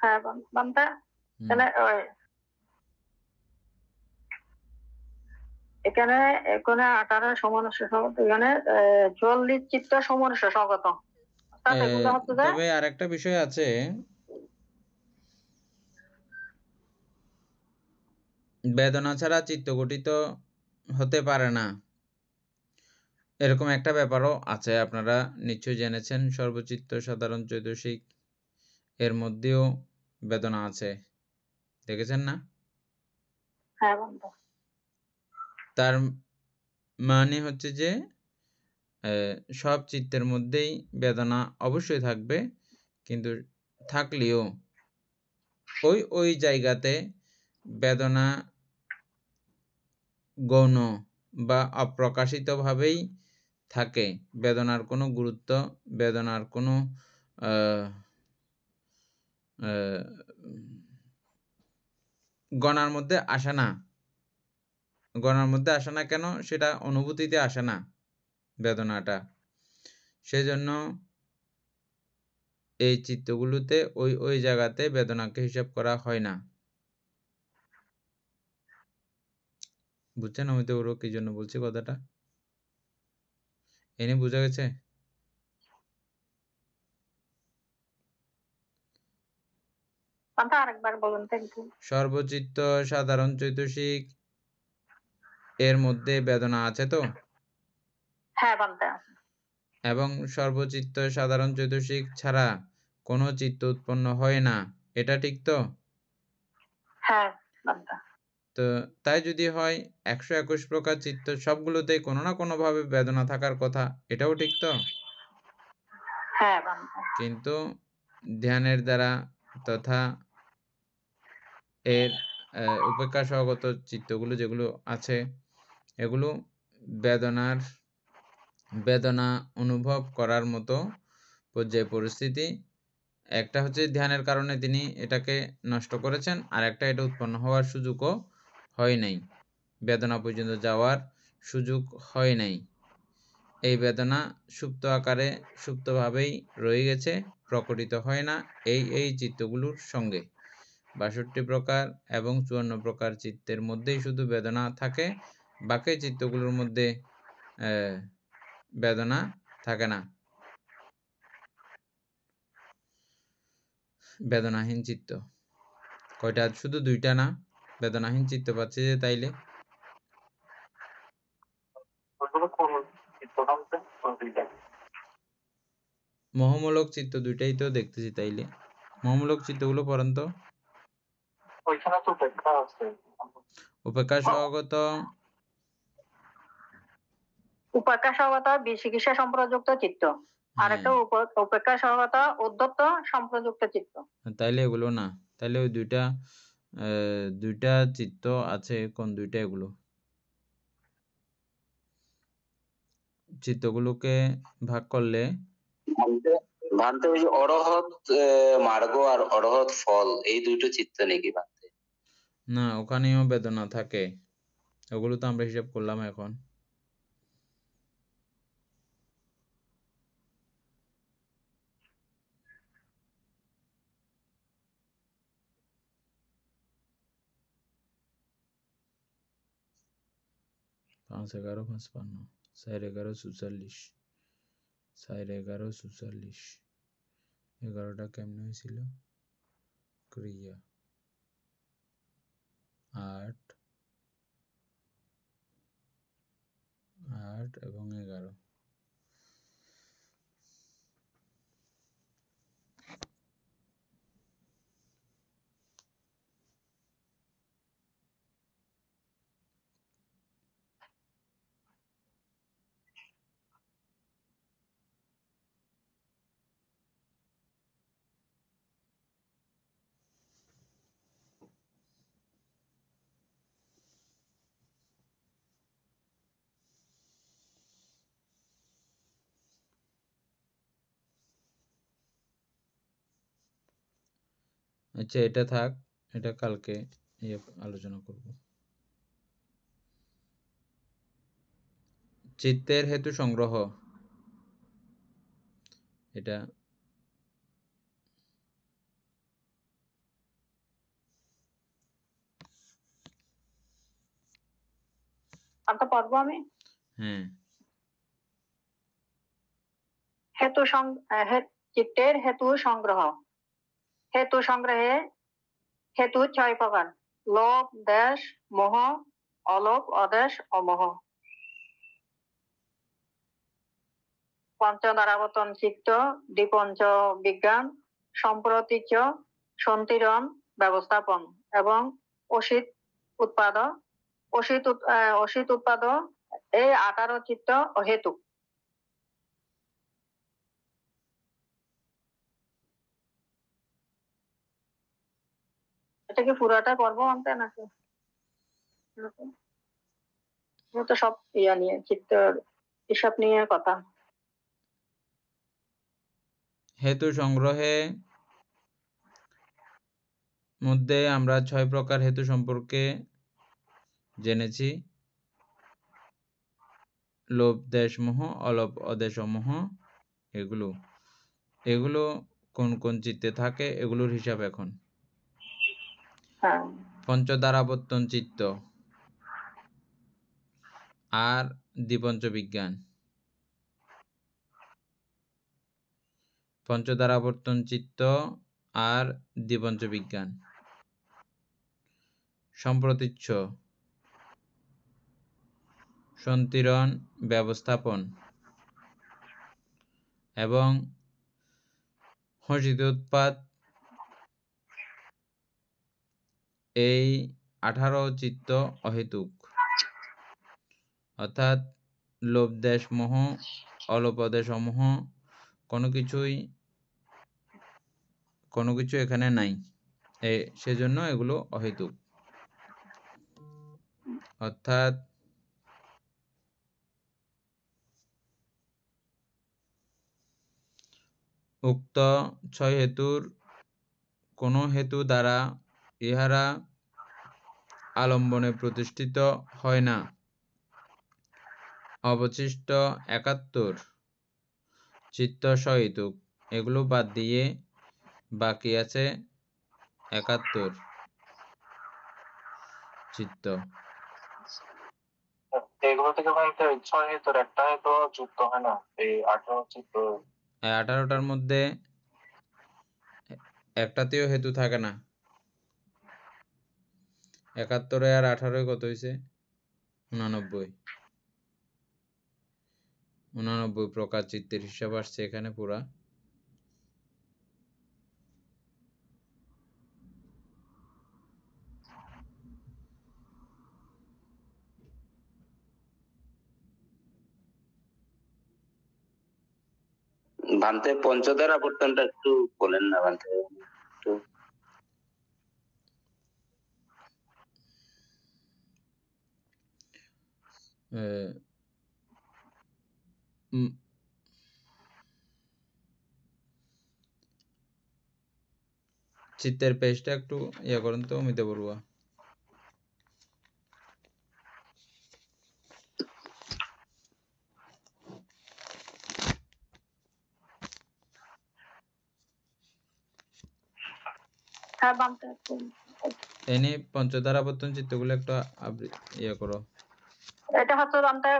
হ্যাঁ বান্দা, তাহলে এখানে 18 সমনস্য স্বগত, এখানে 40 চিত্ত সমনস্য স্বগত। তবে আরেকটা বিষয় আছে, বেদনা ছাড়া চিত্ত গঠিত হতে পারে না, এরকম একটা ব্যাপারও আছে। আপনারা নিশ্চয়ই জেনেছেন, সর্বচিত্ত সাধারণ চৈতসিক এর মধ্যেও বেদনা আছে, দেখেছেন না? হ্যাঁ বান্দা। তার মানে হচ্ছে যে সব চিত্তের মধ্যেই বেদনা অবশ্যই থাকবে, কিন্তু থাকলেও ওই জায়গাতে বেদনা গৌণ বা অপ্রকাশিতভাবেই থাকে। বেদনার কোনো গুরুত্ব, বেদনার কোনো গণার মধ্যে আসে না। গণার মধ্যে আসে না কেন? সেটা অনুভূতিতে আসে না বেদনাটা। সেজন্য এই চিত্তগুলোতে ওই জায়গাতে বেদনাকে হিসাব করা হয় না। বুঝছেন অমিতাভ ব্রো কি জন্য বলছি কথাটা? এনে বোঝা গেছে? আরেকবার বলুন তো। সর্বচিত্ত সাধারণ চৈতসিক এর মধ্যে বেদনা আছে তো? হ্যাঁ বান্দা। এবং সর্বচিত্ত সাধারণ চৈতসিক ছাড়া কোনো চিত্ত উৎপন্ন হয় না, এটা ঠিক তো? হ্যাঁ বান্দা। তো তাই যদি হয় 121 প্রকার চিত্ত সবগুলোতেই কোনো না কোনো ভাবে বেদনা থাকার কথা, এটাও ঠিক তো? হ্যাঁ বান্দা। কিন্তু ধ্যানের দ্বারা তথা এর উপেক্ষা সহগত চিত্তগুলো যেগুলো আছে, এগুলো বেদনা অনুভব করার মতো পর্যায় পরিস্থিতি। একটা হচ্ছে ধ্যানের কারণে তিনি এটাকে নষ্ট করেছেন, আর একটা এটা উৎপন্ন হওয়ার সুযোগও হয় নাই, বেদনা পর্যন্ত যাওয়ার সুযোগ হয় নাই। এই বেদনা সুপ্ত আকারে সুপ্তভাবেই রয়ে গেছে, প্রকটিত হয় না এই চিত্তগুলোর সঙ্গে। 62 প্রকার এবং 54 প্রকার চিত্তের মধ্যেই শুধু বেদনা থাকে, বাকি চিত্তগুলোর মধ্যে বেদনা থাকে না। বেদনাহীন চিত্ত কয়টা? শুধু দুইটা না? বেদনাহীন চিত্ত পাচ্ছি যে তাইলে ওইগুলো কোন চিত্ত বলতে কোন দুইটা? মোহমূলক চিত্ত দুইটাই তো দেখতেছি। তাইলে মোহমূলক চিত্তগুলো পড়েন তো। ওইখানে তো উপেক্ষা আছে। উপেক্ষা সহগত উপেক্ষা সহগত বিচিকিৎসা সম্প্রযুক্ত চিত্ত, আর একটা উপেক্ষা সহগত উদ্ধত্ত সম্প্রযুক্ত চিত্ত। তাইলে এগুলো না। তাইলে ওই দুইটা চিত্ত আছে, কোন দুইটা এগুলো? চিত্তগুলোকে ভাগ করলে ভান্তে ওই যে অরহৎ মার্গ আর অরহৎ ফল এই দুটো চিত্ত নাকি ভান্তে? না, ওখানেও বেদনা থাকে। ওগুলো তো আমরা হিসাব করলাম এখন। পাঁচ 11 55 4 11 44 4 11 44 11টা কেমনে হয়েছিল? ক্রিয়া 8 এবং 11। আচ্ছা, এটা থাক, এটা কালকে আলোচনা করব। চিত্তের হেতু সংগ্রহ, এটা তো পড়বো আমি। হ্যাঁ, চিত্তের হেতু সংগ্রহ। হেতু সংগ্রহে হেতু 6 প্রকার: লোভ, দেশ, মোহ, অলোভ, অদেশ, অমোহ। পঞ্চদ্বারাবর্তন চিত্ত, দ্বিপঞ্চ বিজ্ঞান, সম্প্রতীচ্য, সন্তিরণ, ব্যবস্থাপন এবং অসিত উৎপাদ। অসিত উৎপাদ এই 18 চিত্ত ও হেতু। এটা কি পুরাটা পড়বো আনতে নাকি? তো সব নিয়ে চিত্তের হিসাব নিয়ে কথা। হেতু সংগ্রহে মধ্যে আমরা 6 প্রকার হেতু সম্পর্কে জেনেছি: লোভ, দেশ, মোহ, অলোভ, অদেশ, অমোহ। এগুলো কোন কোন চিত্তে থাকে এগুলোর হিসাব এখন। পঞ্চদ্বারাবর্তন চিত্ত আর দ্বিপঞ্চ বিজ্ঞান। পঞ্চদ্বারাবর্তন চিত্ত আর দ্বিপঞ্চ বিজ্ঞান, সম্প্রতীচ্য, সন্তিরণ, ব্যবস্থাপন এবং হর্ষিতোৎপাদ এই 18 চিত্ত অহেতুক, অর্থাৎ লোভ, দেশ, মোহ, অলোভ, অদেশ, অমোহ কোনো কিছু এখানে নাই, সেজন্য এগুলো অহেতুক। অর্থাৎ উক্ত 6 হেতুর কোন হেতু দ্বারা ইহারা আলম্বনে প্রতিষ্ঠিত হয় না। অবশিষ্ট 71 চিত্ত সহেতুক। এগুলো বাদ দিয়ে বাকি আছে 71 চিত্ত। এগুলো থেকে বলতে 6 হেতুর একটা হয়তো যুক্ত হয় না, এই 18 চিত্র। 18টার মধ্যে একটাতেও হেতু থাকে না। 71 আর 18 কত হয়েছে? 89। 89 প্রকার চিত্তের হিসাব আসছে এখানে পুরা। ভান্তে পঞ্চদার আবর্তনটা একটু বলেন না ভান্তে একটু। চিত্তের পেজটা একটু ইয়ে করুন তো অমিতা বড়ুয়া। হ্যাঁ বামতে এনে পঞ্চধারা আবর্তন চিত্তগুলো একটু ইয়ে করো। এটা হচ্ছে বামতে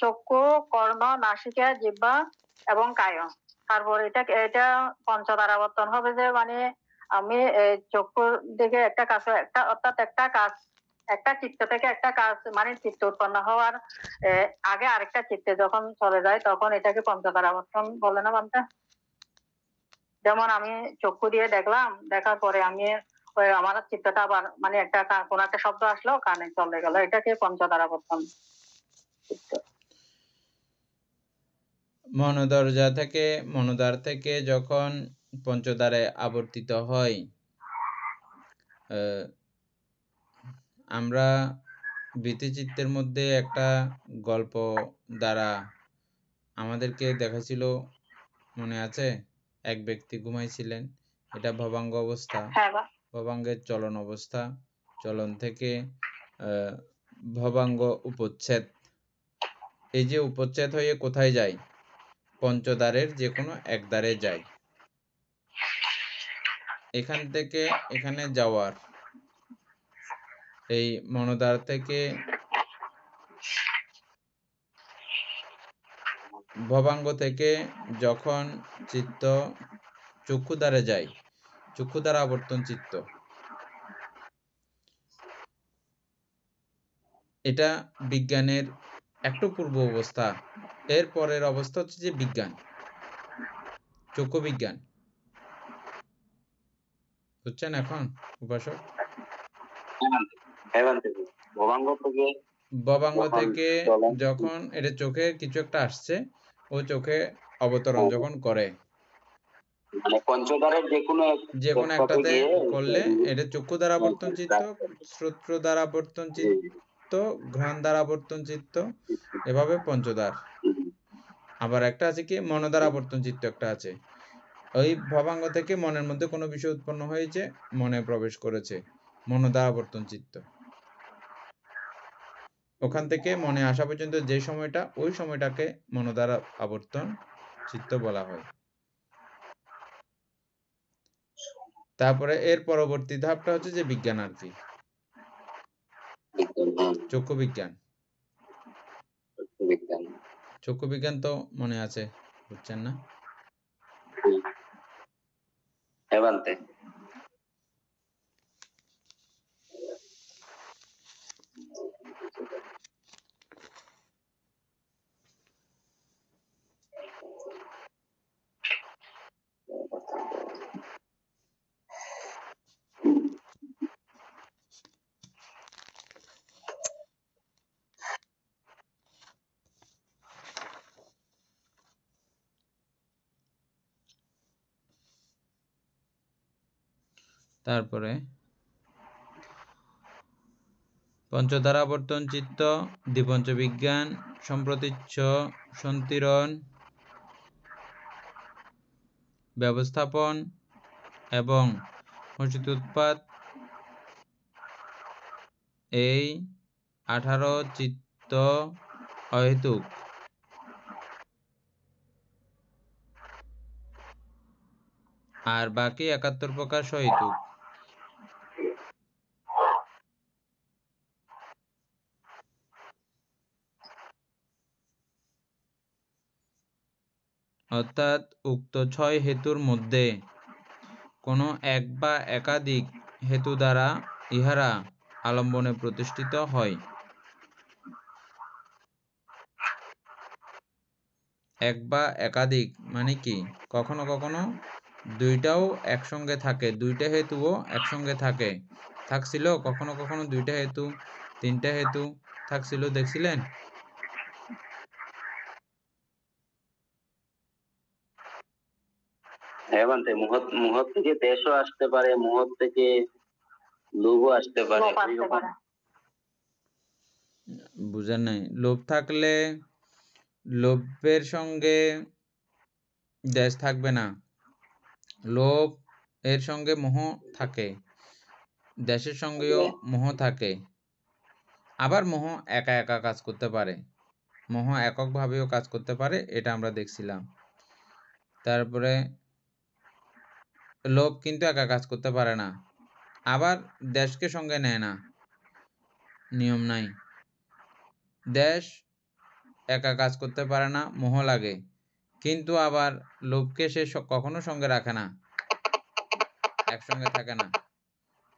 চক্ষু, কর্ণ, নাসিকা, জিহ্বা এবং কায়। তারপর এটা পঞ্চধারাবর্তন হবে যে মানে আমি চক্ষুর দিকে একটা কাজ, একটা অর্থাৎ একটা চিত্ত থেকে একটা কাজ মানে চিত্ত উৎপন্ন হওয়ার আগে আরেকটা চিত্তে যখন চলে যায় তখন এটাকে পঞ্চধারাবর্তন বলে না বামতে। যেমন আমি চক্ষু দিয়ে দেখলাম, দেখার পরে আমি আমার চিত্তটা আবার মানে কোন একটা শব্দ আসলো কানে চলে গেল, এটাকে পঞ্চধারাবর্তন চিত্ত। মনোদ্বার থেকে যখন পঞ্চদ্বারে আবর্তিত হয়, আমরা বৃত্তিচিত্তের মধ্যে একটা গল্প দ্বারা আমাদেরকে দেখাছিল, মনে আছে? এক ব্যক্তি ঘুমাইছিলেন, এটা ভবাঙ্গ অবস্থা। ভবাঙ্গের চলন অবস্থা, চলন থেকে ভবাঙ্গ উপচ্ছেদ। এই যে উপচ্ছেদ হয়ে কোথায় যায়? পঞ্চদ্বারের যে কোনো এক দ্বারে যায়। এখান থেকে এখানে যাওয়ার এই মনোদ্বার থেকে ভবাঙ্গ থেকে যখন চিত্ত চক্ষুদ্বারে যায়, চক্ষুদ্বার আবর্তন চিত্ত, এটা বিজ্ঞানের একটু পূর্ব অবস্থা। এর পরের অবস্থা হচ্ছে যে বিজ্ঞান, চক্ষু বিজ্ঞান। বুঝছেন এখন উপাসক? ভবাঙ্গ থেকে যখন এটা চোখে কিছু একটা আসছে, ও চোখে অবতরণ যখন করে, মানে পঞ্চদ্বারের যে কোনো একটাতে করলে এটা চক্ষু দ্বারা আবর্তন চিত্ত, শ্রোত্র দ্বারা আবর্তন চিত্ত, ঘ্রাণ দ্বারা আবর্তন চিত্ত, এভাবে পঞ্চদ্বার। আবার একটা আছে কি মনোদ্বার আবর্তন চিত্ত একটা আছে। ওই ভবাঙ্গ থেকে মনের মধ্যে কোনো বিষয় উৎপন্ন হয়েছে, মনে প্রবেশ করেছে, মনোদ্বার আবর্তন চিত্ত। ওখান থেকে মনে আসা পর্যন্ত যে সময়টা, ওই সময়টাকে মনোদ্বার আবর্তন চিত্ত বলা হয়। তারপরে এর পরবর্তী ধাপটা হচ্ছে যে বিজ্ঞান আর কি, চক্ষু বিজ্ঞান। চক্ষু বিজ্ঞান তো মনে আছে, বুঝছেন না? তারপরে পঞ্চধারা আবর্তন চিত্ত, দ্বিপঞ্চ বিজ্ঞান, সম্প্রতীচ্ছ, সন্তিরণ, ব্যবস্থাপন এবং হর্ষিত উৎপাত, এই 18 চিত্ত অহেতুক। আর বাকি 71 প্রকার সহেতুক। অর্থাৎ উক্ত 6 হেতুর মধ্যে কোনো এক বা একাধিক হেতু দ্বারা ইহারা আলম্বনে প্রতিষ্ঠিত হয়। এক বা একাধিক মানে কি, কখনো কখনো দুইটাও একসঙ্গে থাকে, দুইটা হেতুও একসঙ্গে থাকছিল, কখনো কখনো দুইটা হেতু তিনটা হেতু থাকছিল, দেখছিলেন? হ্যাঁ বান্তে, মুহ থেকে দেশও আসতে পারে, মুহ থেকে লোভও আসতে পারে, লোভ আসতে ওইরকম। পারে। বুঝেন নাই? লোভ থাকলে লোভের সঙ্গে দেশ থাকবে না, লোভ এর সঙ্গে মোহ থাকে, দেশের সঙ্গেও মোহ থাকে। আবার মোহ একা একা কাজ করতে পারে, মোহ এককভাবেও কাজ করতে পারে, এটা আমরা দেখছিলাম। তারপরে লোভ কিন্তু একা কাজ করতে পারে না, আবার দেশকে সঙ্গে নেয় না, নিয়ম নাই। দেশ একা কাজ করতে পারে না, মোহ লাগে, কিন্তু আবার লোভকে সে কখনো সঙ্গে রাখে না, একসঙ্গে থাকে না।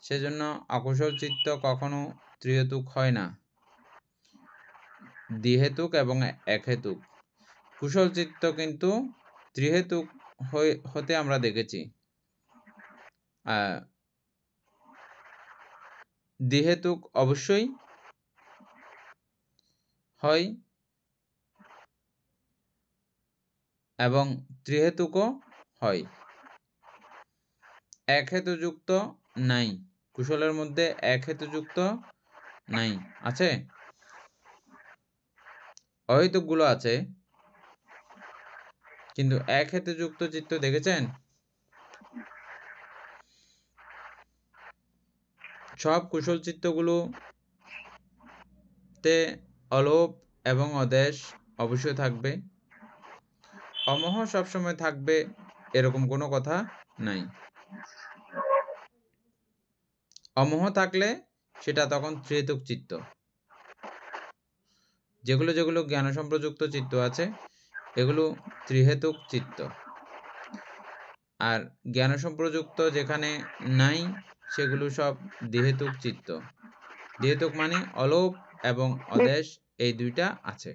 সেজন্য অকুশল চিত্ত কখনো ত্রিহেতুক হয় না, দ্বিহেতুক এবং একহেতুক। কুশল চিত্ত কিন্তু ত্রিহেতুক হতে আমরা দেখেছি। দ্বিহেতুক অবশ্যই হয় এবং ত্রিহেতুকও হয়, এক হেতুযুক্ত নাই। কুশলের মধ্যে এক হেতুযুক্ত নাই, আছে অহেতুকগুলো আছে, কিন্তু এক হেতুযুক্ত চিত্ত দেখেছেন? সব কুশল চিত্তগুলোতে অলোভ এবং অদেশ অবশ্যই থাকবে, অমোহ সবসময় থাকবে এরকম কোনো কথা নাই। অমোহ থাকলে সেটা তখন ত্রিহেতুক চিত্ত। যেগুলো যেগুলো জ্ঞান সম্প্রযুক্ত চিত্ত আছে এগুলো ত্রিহেতুক চিত্ত, আর জ্ঞান সম্প্রযুক্ত যেখানে নাই সেগুলো সব দ্বিহেতুক চিত্ত। দ্বিহেতুক মানে অলোভ এবং অদেশ এই দুইটা আছে।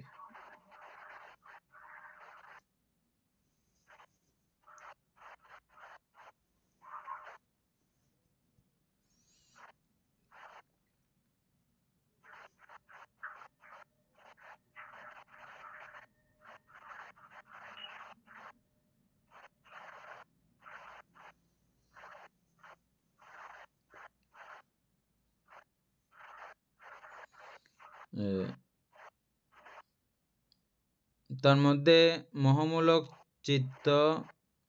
তার মধ্যে মোহমূলক চিত্ত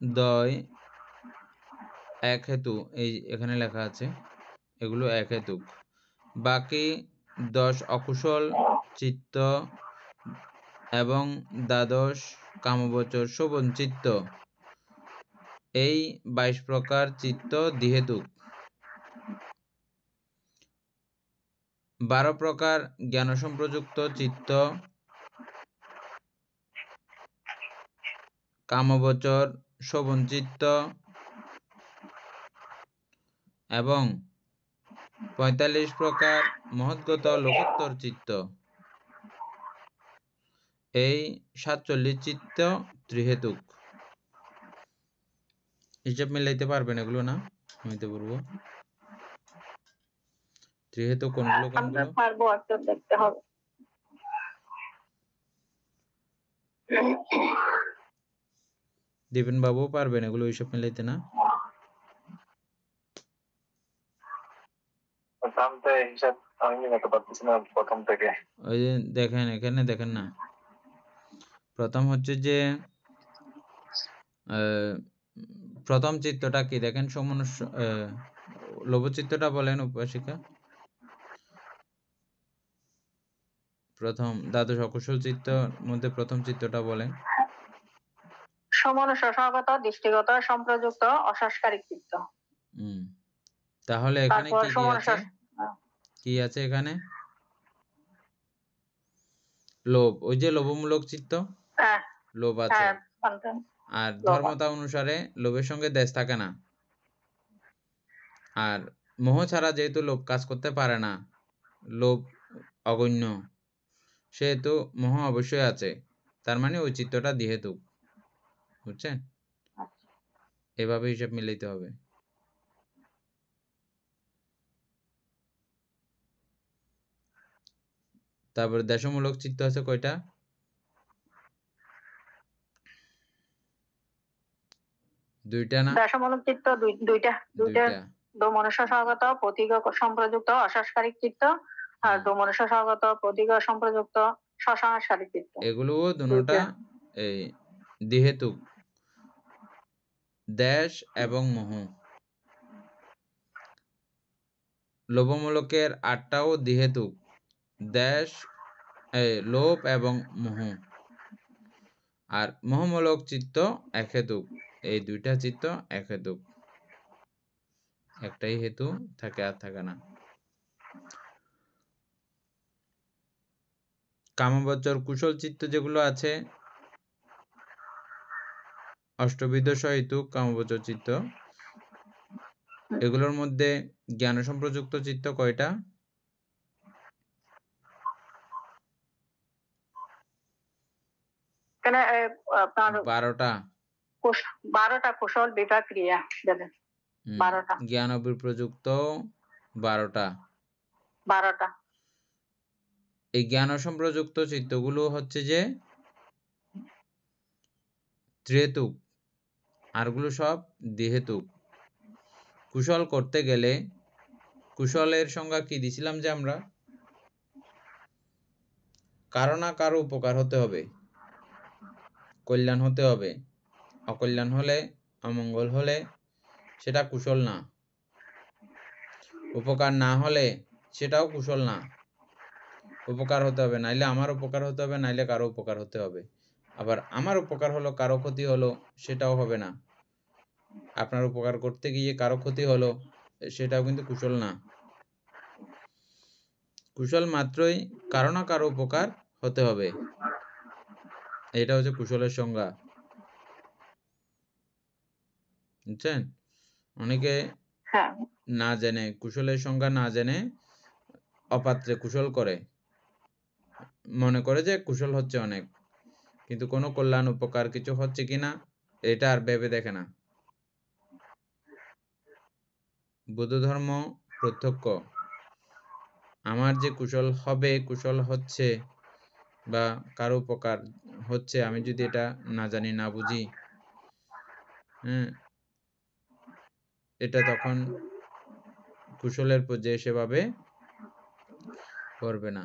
দ্বয় এক হেতু, এই এখানে লেখা আছে, এগুলো এক হেতুক। বাকি 10 অকুশল চিত্ত এবং দ্বাদশ কামবচর শোভন চিত্ত, এই 22 প্রকার চিত্ত দ্বিহেতুক। 12 প্রকার জ্ঞান সম্প্রযুক্ত চিত্ত, কামবচর শোভন চিত্ত এবং 45 প্রকার মহৎগত লোকোত্তর চিত্ত, এই 47 চিত্ত ত্রিহেতুক। হিসাব মিলাইতে পারবেন এগুলো না? হইতে বলবো ত্রিহেতুক কোনগুলো কোনগুলো পারবো, একটু দেখতে হবে। দীপেন বাবু পারবেন এগুলো হিসাব মিলাইতে না? হিসাব আমি মিলাতে পারতেছি না প্রথম থেকে। ওই যে দেখেন, এখানে দেখেন না, প্রথম হচ্ছে যে প্রথম চিত্তটা কি দেখেন, সমনুষ্য লোভচিত্তটা বলেন উপাসিকা। প্রথম দ্বাদশ অকুশল চিত্তর মধ্যে প্রথম চিত্তটা বলেন। সমনুষ্য স্বগত, দৃষ্টিগত, সম্প্রযুক্ত, অসংস্কারিক চিত্ত। তাহলে এখানে তারপর কি কি সমনুষ্য আছে? কি আছে এখানে? লোভ, ওই যে লোভমূলক চিত্ত, লোভ আছে। আর লোভ। ধর্মতা অনুসারে লোভের সঙ্গে দেশ থাকে না। আর মোহ ছাড়া যেহেতু লোভ কাজ করতে পারে না, লোভ অগণ্য, সেহেতু মোহ অবশ্যই আছে। তার মানে ওই চিত্তটা দ্বিহেতুক। বুঝছেন? এভাবে হিসাব মিলাইতে হবে। তারপর দেশমূলক চিত্ত আছে কয়টা? দুইটা না? দেশমূলক চিত্ত দুইটা। দুইটা। দোমনস্য সহগত প্রতীক সম্প্রযুক্ত অসংস্কারিক চিত্ত আর হ্যাঁ। দোমনস্য সহগত প্রতীক সম্প্রযুক্ত সসংস্কারিক চিত্ত। এগুলোও দুটোটা এই দ্বিহেতুক, দেশ এবং মোহ। লোভমূলকের 8টাও দ্বিহেতুক, দেশ, লোভ এবং মোহ। আর মোহমূলক চিত্ত একহেতুক। এই দুইটা চিত্ত একহেতুক, একটাই হেতু থাকে আর থাকে না। কামবচর কুশল চিত্ত যেগুলো আছে, অষ্টবিধ সহেতুক কামবচর চিত্ত, এগুলোর মধ্যে জ্ঞান সম্প্রযুক্ত চিত্ত কয়টা? এখানে আপনার 12টা। 12টা কুশল বিভাগ ক্রিয়া দেবেন। 12টা। জ্ঞান অভিপ্রযুক্ত 12টা। 12টা। এই জ্ঞান সম্প্রযুক্ত চিত্তগুলো হচ্ছে যে ত্রিহেতুক, আরগুলো সব দ্বিহেতুক। কুশল করতে গেলে কুশলের সংজ্ঞা কি দিছিলাম যে আমরা? কারো না কারো উপকার হতে হবে, কল্যাণ হতে হবে। অকল্যাণ হলে, অমঙ্গল হলে সেটা কুশল না। উপকার না হলে সেটাও কুশল না। উপকার হতে হবে, নাইলে আমার উপকার হতে হবে, নাইলে কারো উপকার হতে হবে। আবার আমার উপকার হলো, কারো ক্ষতি হলো, সেটাও হবে না। আপনার উপকার করতে গিয়ে কারো ক্ষতি হলো, সেটাও কিন্তু কুশল না। কুশল মাত্রই কারো না কারো উপকার হতে হবে। এটা হচ্ছে কুশলের সংজ্ঞা। বুঝছেন? অনেকে না জেনে, কুশলের সংজ্ঞা না জেনে অপাত্রে কুশল করে, মনে করে যে কুশল হচ্ছে অনেক, কিন্তু কোনো কল্যাণ উপকার কিছু হচ্ছে কিনা এটা আর ভেবে দেখে না। বুদ্ধ ধর্ম প্রত্যক্ষ, আমার যে কুশল হবে, কুশল হচ্ছে বা কারো উপকার হচ্ছে, আমি যদি এটা না জানি, না বুঝি, এটা তখন কুশলের পর্যায়ে সেভাবে করবে না।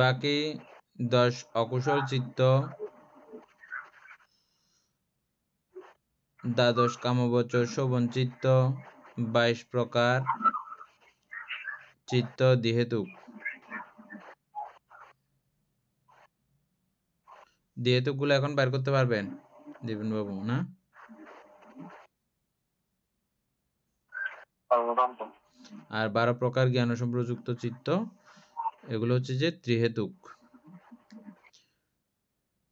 বাকি 10 অকুশল চিত্ত, দ্বাদশ কামবচর শোভন চিত্ত, 22 প্রকার চিত্ত দ্বিহেতুক। দ্বিহেতুক গুলো এখন বের করতে পারবেন দীপেন বাবু? না, আর 12 প্রকার জ্ঞান সম্প্রযুক্ত চিত্ত, এগুলো হচ্ছে যে ত্রিহেতুক।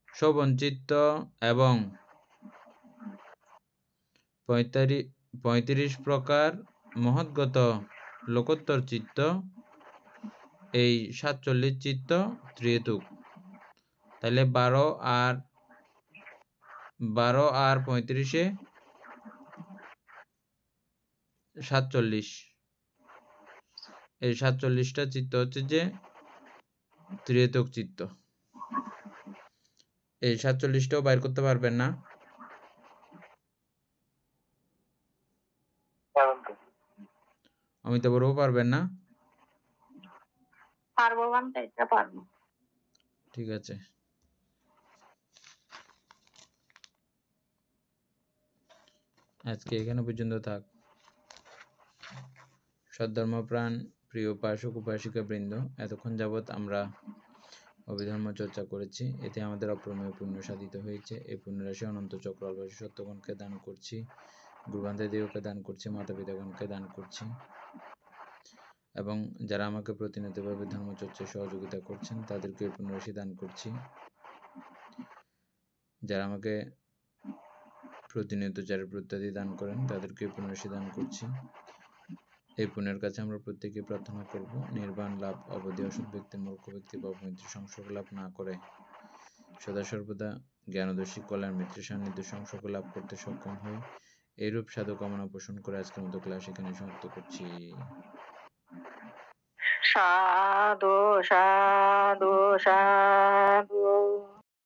শোভন চিত্ত এবং 35 প্রকার মহৎগত লোকোত্তর চিত্ত, এই 47 চিত্ত ত্রিহেতুক। তাহলে 12 আর 35-এ 47, এই 47টা চিত্ত হচ্ছে যে ত্রিহেতুক চিত্ত। এই 47টাও বাইর করতে পারবেন না? অমিতাভ বড়ও পারবেন না? পারবো, এটা পারবো। ঠিক আছে, আজকে এখানে পর্যন্ত থাক। সদ্ধর্মপ্রাণ প্রিয় উপাসক উপাসিকা বৃন্দ, এতক্ষণ যাবৎ আমরা অভিধর্ম চর্চা করেছি, এতে আমাদের অপ্রমেয় পুণ্য সাধিত হয়েছে। এই পুণ্যরাশি অনন্ত চক্রবাসী সত্যগণকে দান করছি, গুরুবান্ধবদেরকে দান করছি, মাতা পিতাগণকে দান করছি, এবং যারা আমাকে প্রতিনিয়তভাবে ধর্মচর্চায় সহযোগিতা করছেন তাদেরকে এই পুণ্যরাশি দান করছি। যারা আমাকে প্রতিনিয়ত চারিত্র ইত্যাদি দান করেন তাদেরকে এই পুণ্যরাশি দান করছি। এই পুণ্যের কাছে আমরা প্রত্যেকে প্রার্থনা করব নির্বাণ লাভ অবধি অসৎ ব্যক্তি মূর্খ ব্যক্তি বা পবিত্র সংসর্গ লাভ না করে সদা সর্বদা জ্ঞানদর্শী কল্যাণ মিত্রের সান্নিধ্য সংসর্গ লাভ করতে সক্ষম হই। এইরূপ সাধু কামনা পোষণ করে আজকের মতো ক্লাস এখানে সমাপ্ত করছি। সাধু সাধু সাধু।